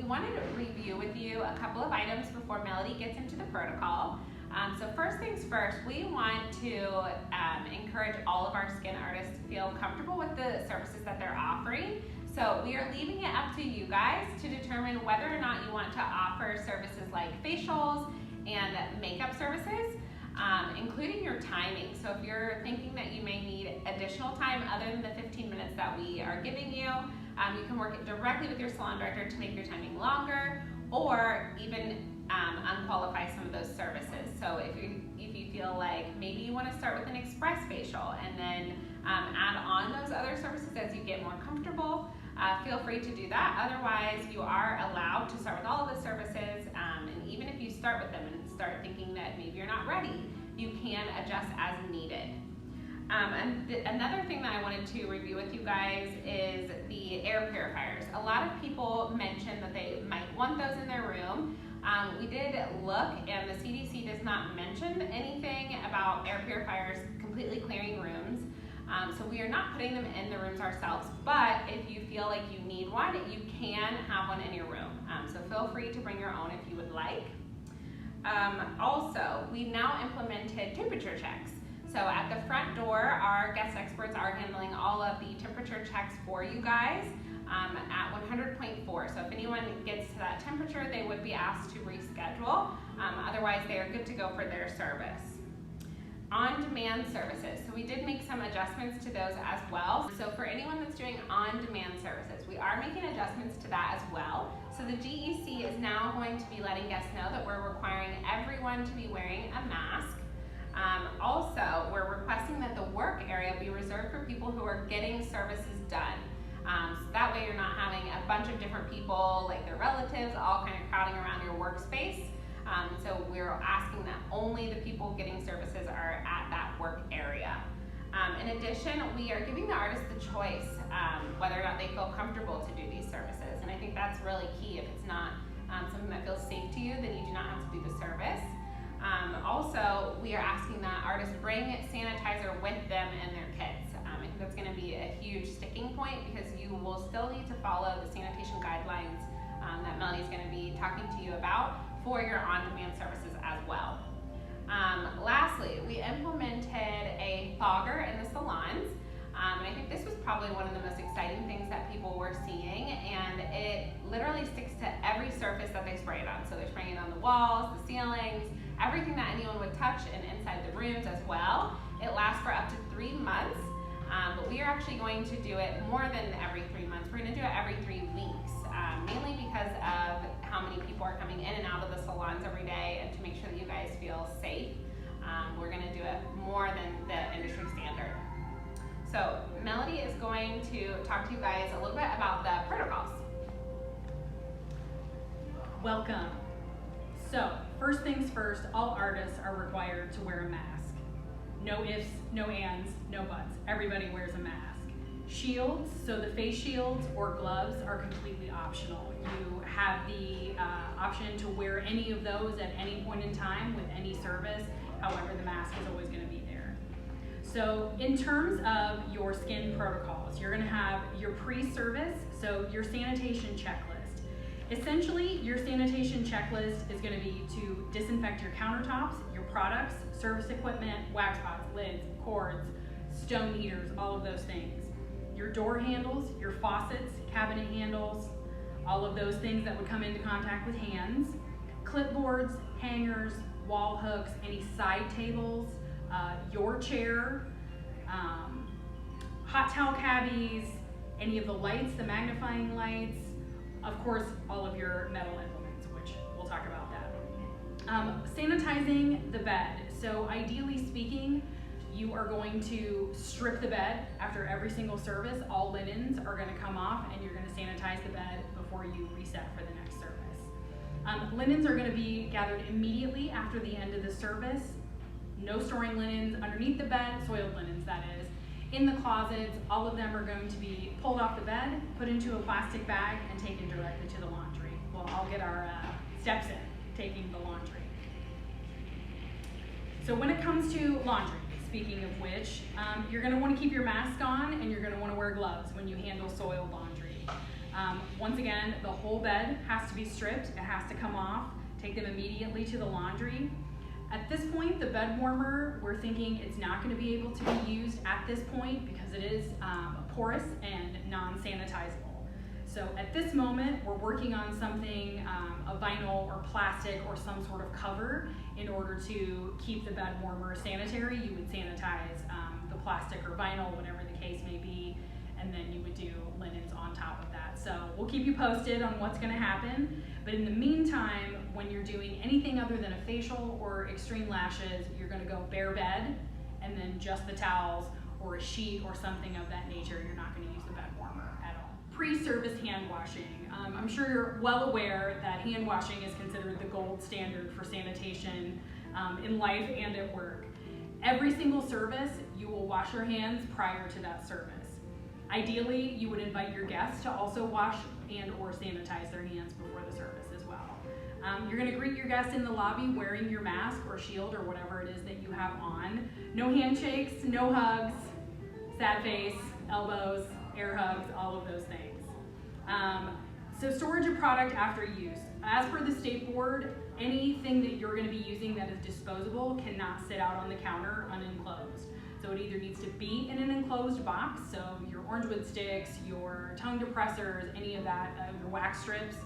wanted to review with you a couple of items before Melody gets into the protocol. So first things first, we want to encourage all of our skin artists to feel comfortable with the services that they're offering. So we are leaving it up to you guys to determine whether or not you want to offer services like facials and makeup services, including your timing. So if you're thinking that you may need additional time other than the 15 minutes that we are giving you, you can work directly with your salon director to make your timing longer, or even unqualify some of those services. So if you feel like maybe you want to start with an express facial and then add on those other services as you get more comfortable, feel free to do that. Otherwise, you are allowed to start with all of the services, and even if you start with them and start thinking that maybe you're not ready, you can adjust as needed. Another thing that I wanted to review with you guys is the air purifiers. A lot of people mentioned that they might want those in their room. We did look, and the CDC does not mention anything about air purifiers completely clearing rooms. So we are not putting them in the rooms ourselves, but if you feel like you need one, you can have one in your room. So feel free to bring your own if you would like. Also, we've now implemented temperature checks. So at the front door, our guest experts are handling all of the temperature checks for you guys at 100.4. So if anyone gets to that temperature, they would be asked to reschedule. Otherwise, they are good to go for their service. On-demand services. So we did make some adjustments to those as well. So for anyone that's doing on-demand services, we are making adjustments to that as well. So the GEC is now going to be letting guests know that we're requiring everyone to be wearing a mask. Also, we're requesting that the work area be reserved for people who are getting services done. So that way you're not having a bunch of different people, like their relatives, all kind of crowding around your workspace. So we're asking that only the people getting services are at that work area. In addition, we are giving the artist the choice whether or not they feel comfortable to do these services. And I think that's really key. If it's not something that feels safe to you, then you do not have to do the service. Also, we are asking that artists bring sanitizer with them in their kits. I think that's going to be a huge sticking point because you will still need to follow the sanitation guidelines that Melody is going to be talking to you about for your on-demand services as well. Lastly, we implemented a fogger in the salons. And I think this was probably one of the most exciting things that people were seeing, and it literally sticks to every surface that they spray it on. So they're spraying it on the walls, the ceilings, everything that anyone would touch, and inside the rooms as well. It lasts for up to 3 months, but we are actually going to do it more than every 3 months. We're going to do it every 3 weeks, mainly because of how many people are coming in and out of the salons every day, and to make sure that you guys feel safe. We're going to do it more than the industry standard. So Melody is going to talk to you guys a little bit about the protocols. Welcome. So first things first, all artists are required to wear a mask. No ifs, no ands, no buts. Everybody wears a mask. Shields, so the face shields or gloves are completely optional. You have the option to wear any of those at any point in time with any service. However, the mask is always going to be there. So in terms of your skin protocols, you're going to have your pre-service, so your sanitation checklist. Essentially, your sanitation checklist is going to be to disinfect your countertops, your products, service equipment, wax pots, lids, cords, stone heaters, all of those things. Your door handles, your faucets, cabinet handles, all of those things that would come into contact with hands, clipboards, hangers, wall hooks, any side tables, your chair, hot towel cabbies, any of the lights, the magnifying lights, of course, all of your metal implements, which we'll talk about that. Sanitizing the bed. So ideally speaking, you are going to strip the bed after every single service. All linens are going to come off, and you're going to sanitize the bed before you reset for the next service. Linens are going to be gathered immediately after the end of the service. No storing linens underneath the bed, soiled linens that is. In the closets, all of them are going to be pulled off the bed, put into a plastic bag, and taken directly to the laundry. We'll all get our steps in, taking the laundry. So when it comes to laundry, speaking of which, you're going to want to keep your mask on, and you're going to want to wear gloves when you handle soiled laundry. Once again, the whole bed has to be stripped. It has to come off. Take them immediately to the laundry. At this point, the bed warmer, we're thinking it's not going to be able to be used at this point because it is porous and non-sanitizable. So at this moment, we're working on something, a vinyl or plastic or some sort of cover in order to keep the bed warmer sanitary. You would sanitize the plastic or vinyl, whatever the case may be, and then you would do linens on top of that. So we'll keep you posted on what's going to happen. But in the meantime, when you're doing anything other than a facial or extreme lashes, you're going to go bare bed and then just the towels or a sheet or something of that nature. You're not going to use the bed warmer at all. Pre-service hand washing. I'm sure you're well aware that hand washing is considered the gold standard for sanitation in life and at work. Every single service, you will wash your hands prior to that service. Ideally, you would invite your guests to also wash and or sanitize their hands before the service as well. You're going to greet your guests in the lobby wearing your mask or shield or whatever it is that you have on. No handshakes, no hugs, sad face, elbows, air hugs, all of those things. So storage of product after use. As per the state board, anything that you're going to be using that is disposable cannot sit out on the counter unenclosed. So it either needs to be in an enclosed box, so your orangewood sticks, your tongue depressors, any of that, your wax strips,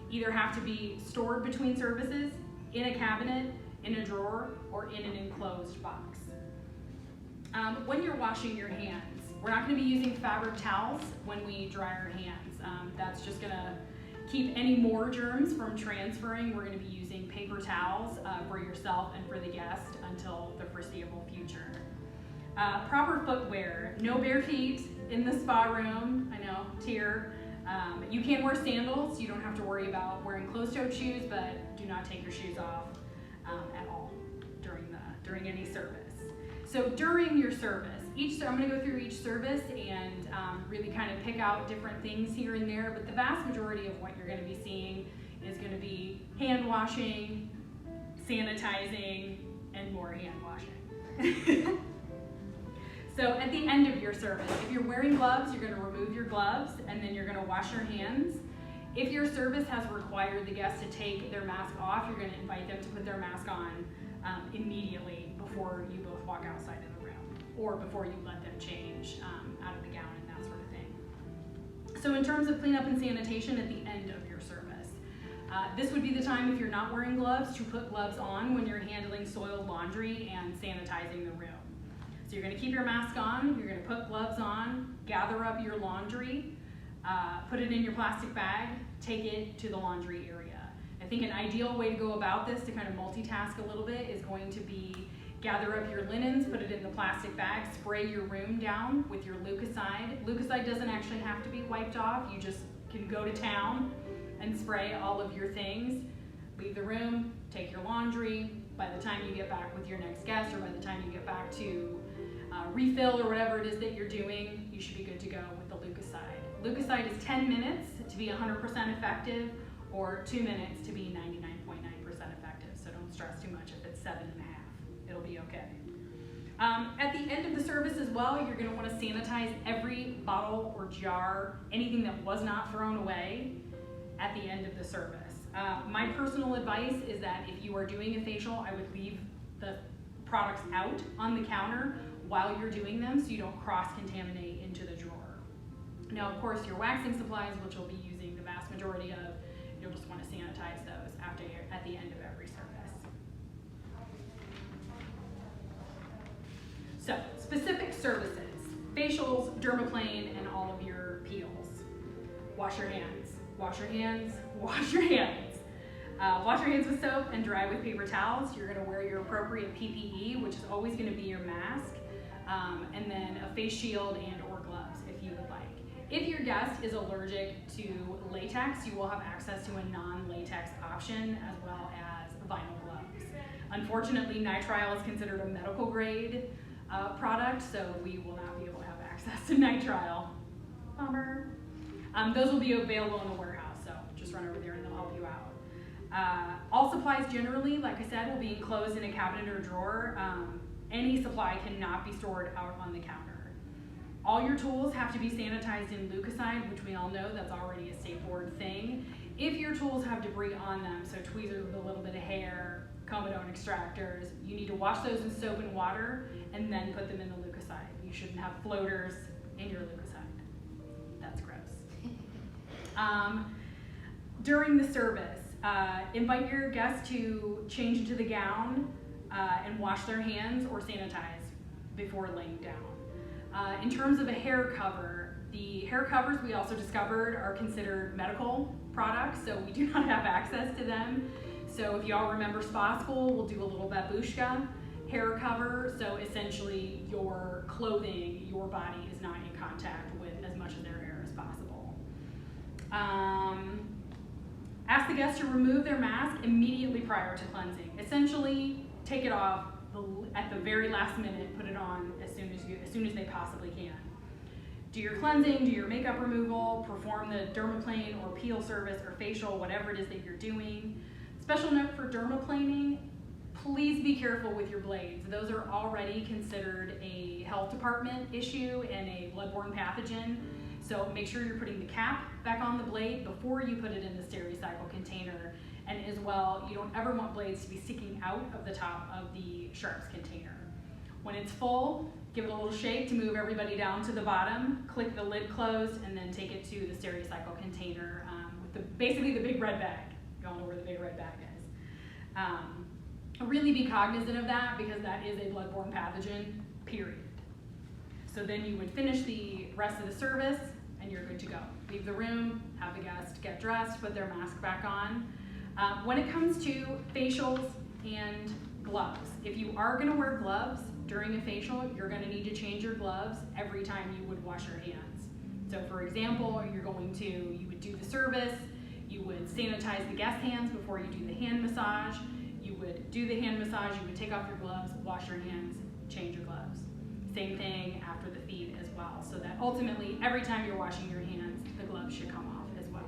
either have to be stored between services, in a cabinet, in a drawer, or in an enclosed box. When you're washing your hands, we're not going to be using fabric towels when we dry our hands. That's just going to keep any more germs from transferring. We're going to be using paper towels for yourself and for the guest until the foreseeable future. Proper footwear, no bare feet in the spa room. I know, tear. You can wear sandals. You don't have to worry about wearing closed-toed shoes, but do not take your shoes off at all during any service. So during your service, I'm going to go through each service and really kind of pick out different things here and there, but the vast majority of what you're going to be seeing is going to be hand washing, sanitizing, and more hand washing. So at the end of your service, if you're wearing gloves, you're going to remove your gloves and then you're going to wash your hands. If your service has required the guests to take their mask off, you're going to invite them to put their mask on immediately before you both walk outside of the room or before you let them change out of the gown and that sort of thing. So in terms of cleanup and sanitation at the end of your service, this would be the time, if you're not wearing gloves, to put gloves on when you're handling soiled laundry and sanitizing the room. So you're going to keep your mask on, you're going to put gloves on, gather up your laundry, put it in your plastic bag, take it to the laundry area. I think an ideal way to go about this to kind of multitask a little bit is going to be gather up your linens, put it in the plastic bag, spray your room down with your Lucicide. Lucicide doesn't actually have to be wiped off, you just can go to town and spray all of your things, leave the room, take your laundry. By the time you get back with your next guest or by the time you get back to refill or whatever it is that you're doing, you should be good to go with the Lucicide. Lucicide is 10 minutes to be 100% effective or 2 minutes to be 99.9% effective. So don't stress too much if it's 7.5. It'll be okay. At the end of the service as well, you're going to want to sanitize every bottle or jar, anything that was not thrown away at the end of the service. My personal advice is that if you are doing a facial, I would leave the products out on the counter while you're doing them so you don't cross-contaminate into the drawer. Now, of course, your waxing supplies, which you'll be using the vast majority of, you'll just want to sanitize those at the end of every service. So, specific services, facials, dermaplane, and all of your peels. Wash your hands, wash your hands, wash your hands. Wash your hands with soap and dry with paper towels. You're going to wear your appropriate PPE, which is always going to be your mask, and then a face shield and or gloves if you would like. If your guest is allergic to latex, you will have access to a non-latex option as well as vinyl gloves. Unfortunately, nitrile is considered a medical grade product, so we will not be able to have access to nitrile. Bummer. Those will be available in the warehouse, so just run over there and they'll help you out. All supplies generally, like I said, will be enclosed in a cabinet or drawer. Any supply cannot be stored out on the counter. All your tools have to be sanitized in Lucicide, which we all know that's already a state board thing. If your tools have debris on them, so tweezers with a little bit of hair, comedone extractors, you need to wash those in soap and water and then put them in the Lucicide. You shouldn't have floaters in your Lucicide. That's gross. During the service, invite your guests to change into the gown and wash their hands or sanitize before laying down. In terms of a hair cover, the hair covers we also discovered are considered medical products, so we do not have access to them. So if you all remember spa school, we'll do a little babushka hair cover. So essentially your clothing, your body is not in contact with as much of their hair as possible. Ask the guests to remove their mask immediately prior to cleansing. Essentially, take it off at the very last minute, put it on as soon as they possibly can. Do your cleansing, do your makeup removal, perform the dermaplane or peel service or facial, whatever it is that you're doing. Special note for dermaplaning, please be careful with your blades. Those are already considered a health department issue and a bloodborne pathogen. So make sure you're putting the cap back on the blade before you put it in the Stericycle container. And as well, you don't ever want blades to be sticking out of the top of the sharps container. When it's full, give it a little shake to move everybody down to the bottom, click the lid closed, and then take it to the Stericycle container with basically the big red bag. You all know where the big red bag is. Really be cognizant of that because that is a bloodborne pathogen, period. So then you would finish the rest of the service and you're good to go. Leave the room, have the guest get dressed, put their mask back on. When it comes to facials and gloves, if you are gonna wear gloves during a facial, you're gonna need to change your gloves every time you would wash your hands. So for example, you would do the service, you would sanitize the guest hands before you do the hand massage, you would do the hand massage, you would take off your gloves, wash your hands, change your gloves. Same thing after the feet as well, so that ultimately every time you're washing your hands, the gloves should come off as well.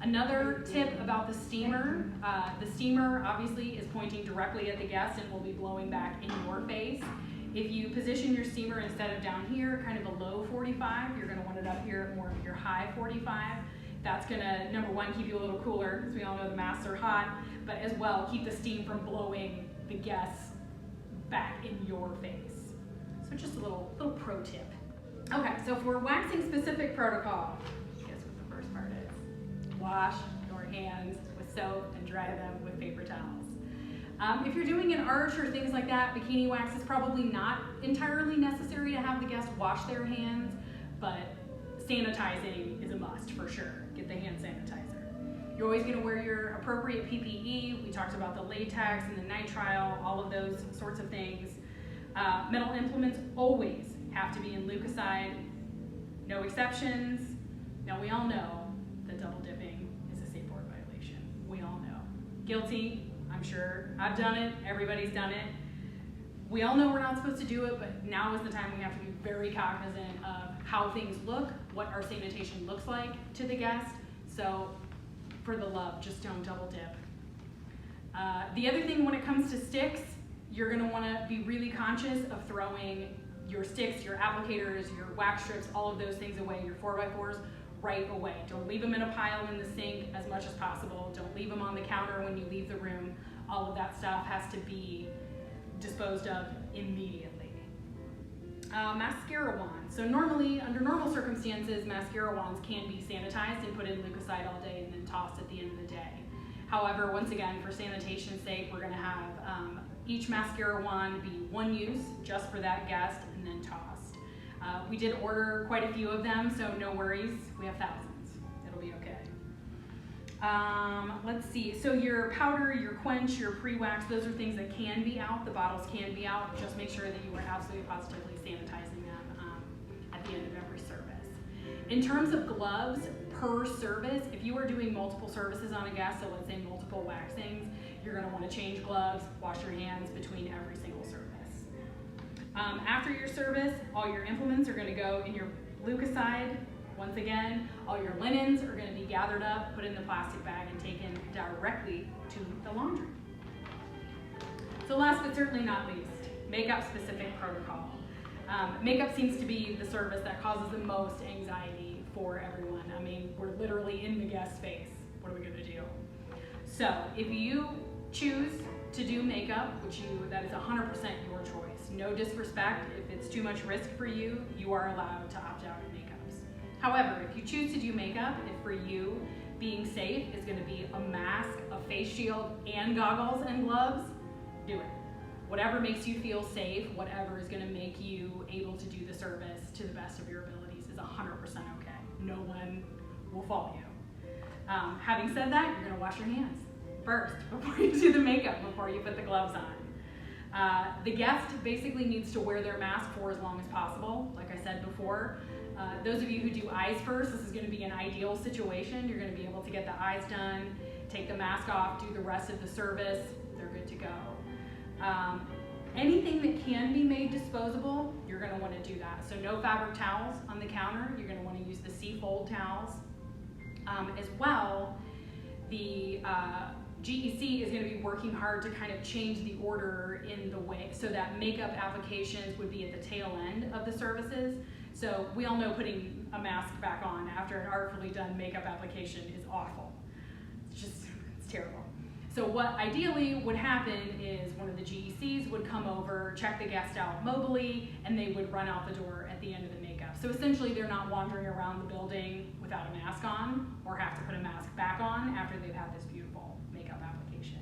Another tip about the steamer obviously is pointing directly at the guest and will be blowing back in your face. If you position your steamer instead of down here, kind of a low 45, you're gonna want it up here at more of your high 45. That's gonna, number one, keep you a little cooler, because we all know the masks are hot, but as well, keep the steam from blowing the guests back in your face. So just a little pro tip. Okay, so for waxing specific protocol, guess what the first part is? Wash your hands with soap and dry them with paper towels. If you're doing an arch or things like that, bikini wax is probably not entirely necessary to have the guests wash their hands, but sanitizing is a must for sure. Get the hand sanitizer. You're always gonna wear your appropriate PPE. We talked about the latex and the nitrile, all of those sorts of things. Metal implements always have to be in Lucicide, no exceptions. Now we all know that double dipping is a state board violation. We all know. Guilty, I'm sure. I've done it, everybody's done it. We all know we're not supposed to do it, but now is the time we have to be very cognizant of how things look, what our sanitation looks like to the guest. So for the love, just don't double dip. The other thing when it comes to sticks, you're gonna wanna be really conscious of throwing your sticks, your applicators, your wax strips, all of those things away, your 4x4s, right away. Don't leave them in a pile in the sink as much as possible. Don't leave them on the counter when you leave the room. All of that stuff has to be disposed of immediately. Mascara wands. So normally, under normal circumstances, mascara wands can be sanitized and put in Lucicide all day and then tossed at the end of the day. However, once again, for sanitation's sake, we're gonna have each mascara wand be one use just for that guest and then tossed. We did order quite a few of them, so no worries, we have thousands. It'll be okay. Let's see, so your powder, your quench, your pre-wax, those are things that can be out, the bottles can be out. Just make sure that you are absolutely positively sanitizing them at the end of every service. In terms of gloves per service, if you are doing multiple services on a guest, so let's say multiple waxings, you're gonna wanna change gloves, wash your hands between every single service. After your service, all your implements are gonna go in your Lucicide. Once again, all your linens are gonna be gathered up, put in the plastic bag, and taken directly to the laundry. So last but certainly not least, makeup specific protocol. Makeup seems to be the service that causes the most anxiety for everyone. I mean, we're literally in the guest space. What are we gonna do? So if you choose to do makeup, that is 100% your choice. No disrespect, if it's too much risk for you, you are allowed to opt out of makeups. However, if you choose to do makeup, if for you, being safe is gonna be a mask, a face shield, and goggles and gloves, do it. Whatever makes you feel safe, whatever is gonna make you able to do the service to the best of your abilities is 100% okay. No one will fault you. Having said that, you're gonna wash your hands first before you do the makeup, before you put the gloves on. The guest basically needs to wear their mask for as long as possible, like I said before. Those of you who do eyes first, this is gonna be an ideal situation. You're gonna be able to get the eyes done, take the mask off, do the rest of the service, they're good to go. Anything that can be made disposable, you're gonna wanna do that. So no fabric towels on the counter, you're gonna wanna use the C-fold towels. As well, the GEC is gonna be working hard to kind of change the order in the way, so that makeup applications would be at the tail end of the services. So we all know putting a mask back on after an artfully done makeup application is awful. It's terrible. So what ideally would happen is one of the GECs would come over, check the guest out mobily, and they would run out the door at the end of the makeup. So essentially they're not wandering around the building without a mask on, or have to put a mask back on after they've had this beautiful makeup application.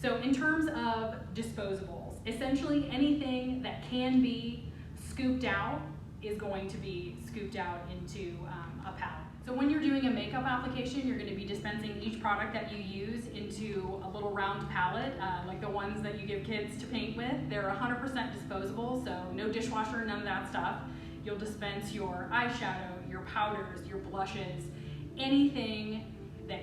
So in terms of disposables, essentially anything that can be scooped out is going to be scooped out into a pallet. So when you're doing a makeup application, you're going to be dispensing each product that you use into a little round palette, like the ones that you give kids to paint with. They're 100% disposable, so no dishwasher, none of that stuff. You'll dispense your eyeshadow, your powders, your blushes, anything that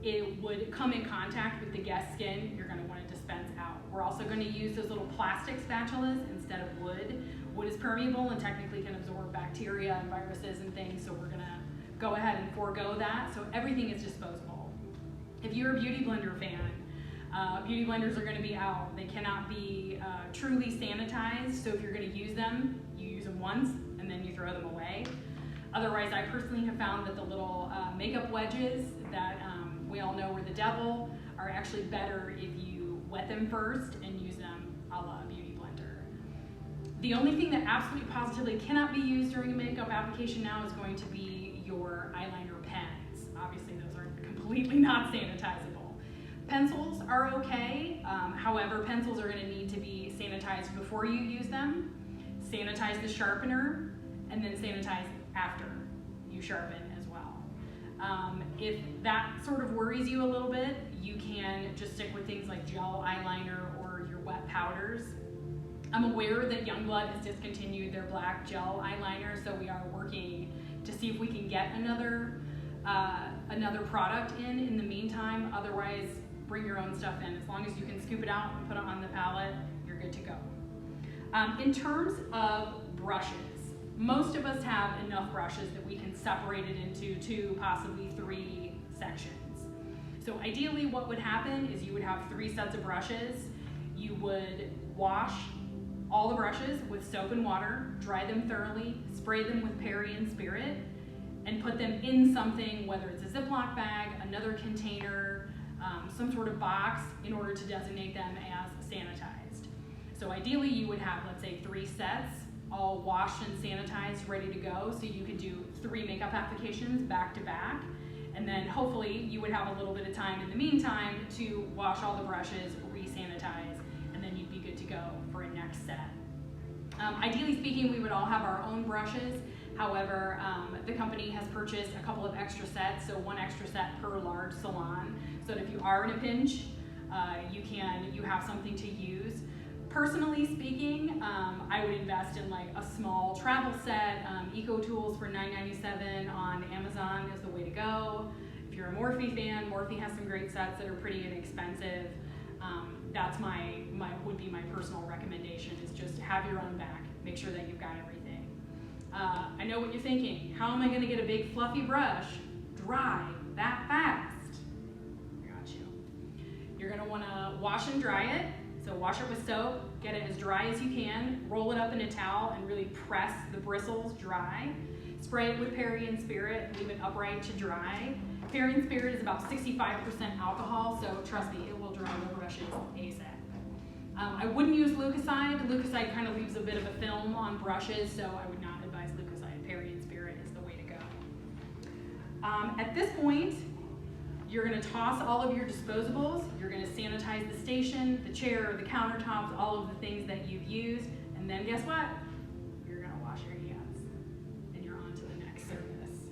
it would come in contact with the guest's skin, you're going to want to dispense out. We're also going to use those little plastic spatulas instead of wood. Wood is permeable and technically can absorb bacteria and viruses and things, so we're going to go ahead and forego that. So everything is disposable. If you're a Beauty Blender fan, beauty blenders are going to be out. They cannot be truly sanitized, so if you're going to use them, you use them once and then you throw them away. Otherwise, I personally have found that the little makeup wedges that we all know are the devil are actually better if you wet them first and use them a la Beauty Blender. The only thing that absolutely positively cannot be used during a makeup application now is going to be your eyeliner pens. Obviously, those are completely not sanitizable. Pencils are okay. However, pencils are going to need to be sanitized before you use them. Sanitize the sharpener, and then sanitize after you sharpen as well. If that sort of worries you a little bit, you can just stick with things like gel eyeliner or your wet powders. I'm aware that Youngblood has discontinued their black gel eyeliner, so we are working to see if we can get another product in the meantime. Otherwise, bring your own stuff in. As long as you can scoop it out and put it on the palette, you're good to go. In terms of brushes, most of us have enough brushes that we can separate it into 2, possibly 3 sections. So ideally what would happen is you would have 3 sets of brushes. You would wash all the brushes with soap and water, dry them thoroughly, spray them with Perry and Spirit, and put them in something, whether it's a Ziploc bag, another container, some sort of box, in order to designate them as sanitized. So ideally you would have, let's say, 3 sets, all washed and sanitized, ready to go, so you could do 3 makeup applications back to back, and then hopefully you would have a little bit of time in the meantime to wash all the brushes, re-sanitize, and then you'd be good to go for a next set. Ideally speaking, we would all have our own brushes. However, the company has purchased a couple of extra sets, so 1 extra set per large salon, so that if you are in a pinch, you have something to use. Personally speaking, I would invest in like a small travel set. Eco Tools for $9.97 on Amazon is the way to go. If you're a Morphe fan, Morphe has some great sets that are pretty inexpensive. That's would be my personal recommendation, is just have your own back. Make sure that you've got everything. I know what you're thinking. How am I gonna get a big fluffy brush dry that fast? I got you. You're gonna wanna wash and dry it. So wash it with soap, Get it as dry as you can, roll it up in a towel and really press the bristles dry. Spray it with Perry and Spirit, leave it upright to dry. Perry and Spirit is about 65% alcohol, so trust me, it will dry the brushes ASAP. I wouldn't use Lucocide. Lucocide kind of leaves a bit of a film on brushes, so I would not advise Lucocide. Perry and Spirit is the way to go. At this point, you're gonna toss all of your disposables. You're gonna sanitize the station, the chair, the countertops, all of the things that you've used, and then guess what? You're gonna wash your hands, and you're on to the next service.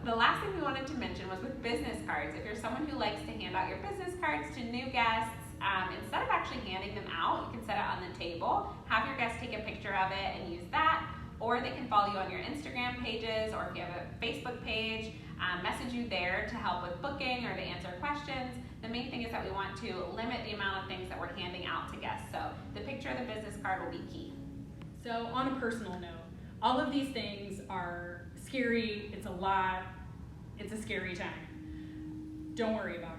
The last thing we wanted to mention was with business cards. If you're someone who likes to hand out your business cards to new guests, instead of actually handing them out, you can set it on the table, have your guests take a picture of it and use that, or they can follow you on your Instagram pages, or if you have a Facebook page, message you there to help with booking or to answer questions. The main thing is that we want to limit the amount of things that we're handing out to guests, so the picture of the business card will be key. So on a personal note, all of these things are scary, it's a lot, it's a scary time. Don't worry about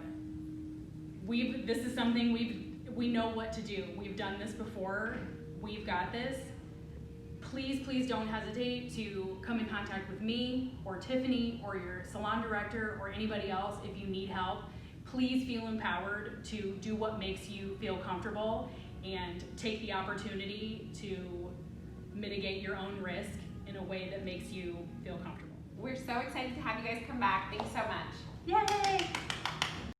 it. This is something we know what to do. We've done this before, we've got this. Please, please don't hesitate to come in contact with me or Tiffany or your salon director or anybody else if you need help. Please feel empowered to do what makes you feel comfortable and take the opportunity to mitigate your own risk in a way that makes you feel comfortable. We're so excited to have you guys come back. Thanks so much. Yay!